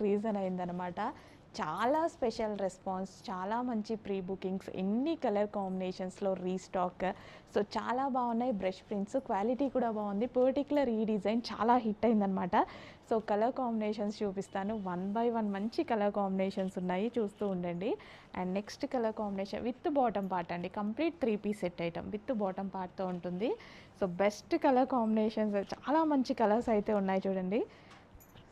Reason అయిందనమాట. చాలా special response, చాలా మంచి ప్రీ బుకింగ్స్, ఎన్ని కలర్ కాంబినేషన్స్‌లో రీస్టాక్. సో, చాలా బాగున్నాయి బ్రష్ ప్రింట్స్. క్వాలిటీ కూడా బాగుంది. పర్టిక్యులర్ ఈ డిజైన్ చాలా హిట్ అయిందనమాట. సో, కలర్ కాంబినేషన్స్ చూపిస్తాను. వన్ బై వన్ మంచి కలర్ కాంబినేషన్స్ ఉన్నాయి. చూస్తూ ఉండండి. And next colour combination with bottom part అండి. Complete 3 piece set item with bottom పార్ట్‌తో ఉంటుంది. సో, బెస్ట్ కలర్ కాంబినేషన్స్, చాలా మంచి కలర్స్ అయితే ఉన్నాయి చూడండి.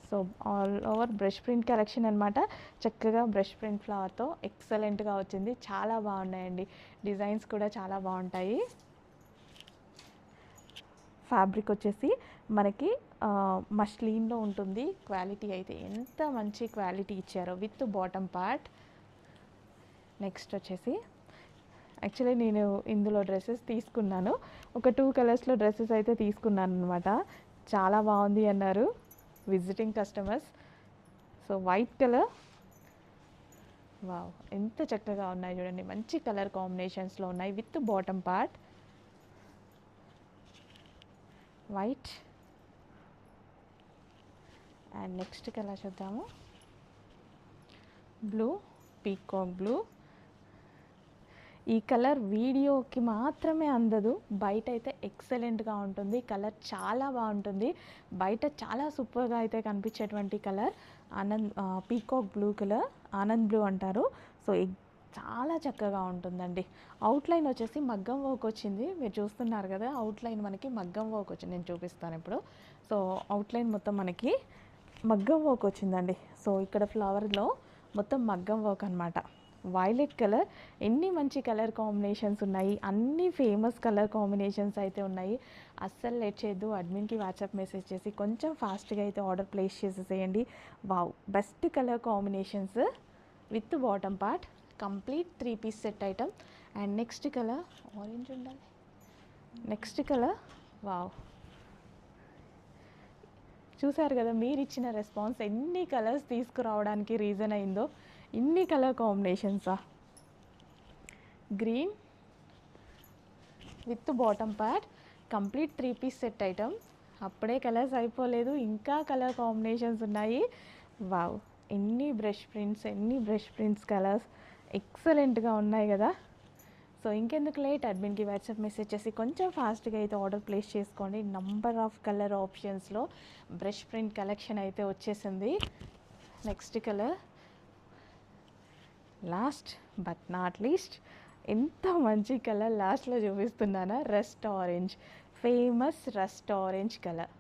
So, all over brush print collection అనమాట. చక్కగా బ్రష్ ప్రింట్ ఫ్లవర్తో ఎక్సలెంట్గా వచ్చింది. చాలా బాగున్నాయండి. డిజైన్స్ కూడా చాలా బాగుంటాయి. ఫ్యాబ్రిక్ వచ్చేసి మనకి మష్లీన్లో ఉంటుంది. క్వాలిటీ అయితే ఎంత మంచి క్వాలిటీ ఇచ్చారో విత్ బాటమ్ పార్ట్. నెక్స్ట్ వచ్చేసి యాక్చువల్లీ నేను ఇందులో డ్రెస్సెస్ తీసుకున్నాను. ఒక 2 కలర్స్లో డ్రెస్సెస్ అయితే తీసుకున్నాను అనమాట. చాలా బాగుంది అన్నారు visiting customers. So, white colour, wow ఎంత చక్కగా ఉన్నాయి చూడండి. మంచి కలర్ కాంబినేషన్స్లో ఉన్నాయి with bottom part. White and next colour చూద్దాము. Blue, peacock blue. ఈ కలర్ వీడియోకి మాత్రమే అందదు, బయట అయితే ఎక్సలెంట్గా ఉంటుంది. కలర్ చాలా బాగుంటుంది. బయట చాలా సూపర్గా అయితే కనిపించేటువంటి colour peacock blue colour, Anand blue అంటారు. సో, చాలా చక్కగా ఉంటుందండి. అవుట్లైన్ వచ్చేసి మగ్గం వర్క్ వచ్చింది. మీరు చూస్తున్నారు కదా, అవుట్లైన్ మనకి మగ్గం వర్క్ వచ్చింది. నేను చూపిస్తాను ఇప్పుడు. సో, అవుట్లైన్ మొత్తం మనకి మగ్గం వర్క్ వచ్చిందండి. సో, ఇక్కడ ఫ్లవర్లో మొత్తం మగ్గం వర్క్ అనమాట. వైలెట్ కలర్, ఎన్ని మంచి కలర్ కాంబినేషన్స్ ఉన్నాయి. అన్ని ఫేమస్ కలర్ కాంబినేషన్స్ అయితే ఉన్నాయి. అస్సలు లేట్ చేయొద్దు. అడ్మిన్కి వాట్సాప్ మెసేజ్ చేసి కొంచెం ఫాస్ట్గా అయితే ఆర్డర్ ప్లేస్ చేసేసేయండి. Wow, best colour combinations with bottom part. Complete 3 piece set item. And next colour orange ఉండాలి. నెక్స్ట్ కలర్, వావ్, చూసారు కదా మీరు ఇచ్చిన రెస్పాన్స్ ఎన్ని కలర్స్ తీసుకురావడానికి రీజన్ అయిందో. ఇన్ని కలర్ కాంబినేషన్సా. Green with bottom part, complete 3 piece set item. అప్పుడే కలర్స్ అయిపోలేదు, ఇంకా కలర్ కాంబినేషన్స్ ఉన్నాయి. వావ్, ఎన్ని బ్రష్ ప్రింట్స్ కలర్స్ ఎక్సలెంట్గా ఉన్నాయి కదా. సో, ఇంకెందుకు లేట్, అడ్మిన్కి వాట్సాప్ మెసేజ్ చేసి కొంచెం ఫాస్ట్గా అయితే ఆర్డర్ ప్లేస్ చేసుకోండి. నంబర్ ఆఫ్ కలర్ ఆప్షన్స్లో బ్రష్ ప్రింట్ కలెక్షన్ అయితే వచ్చేసింది. Next colour, last but not least, ఎంత మంచి కలర్ లాస్ట్లో చూపిస్తున్నానా, rust orange, famous rust orange colour.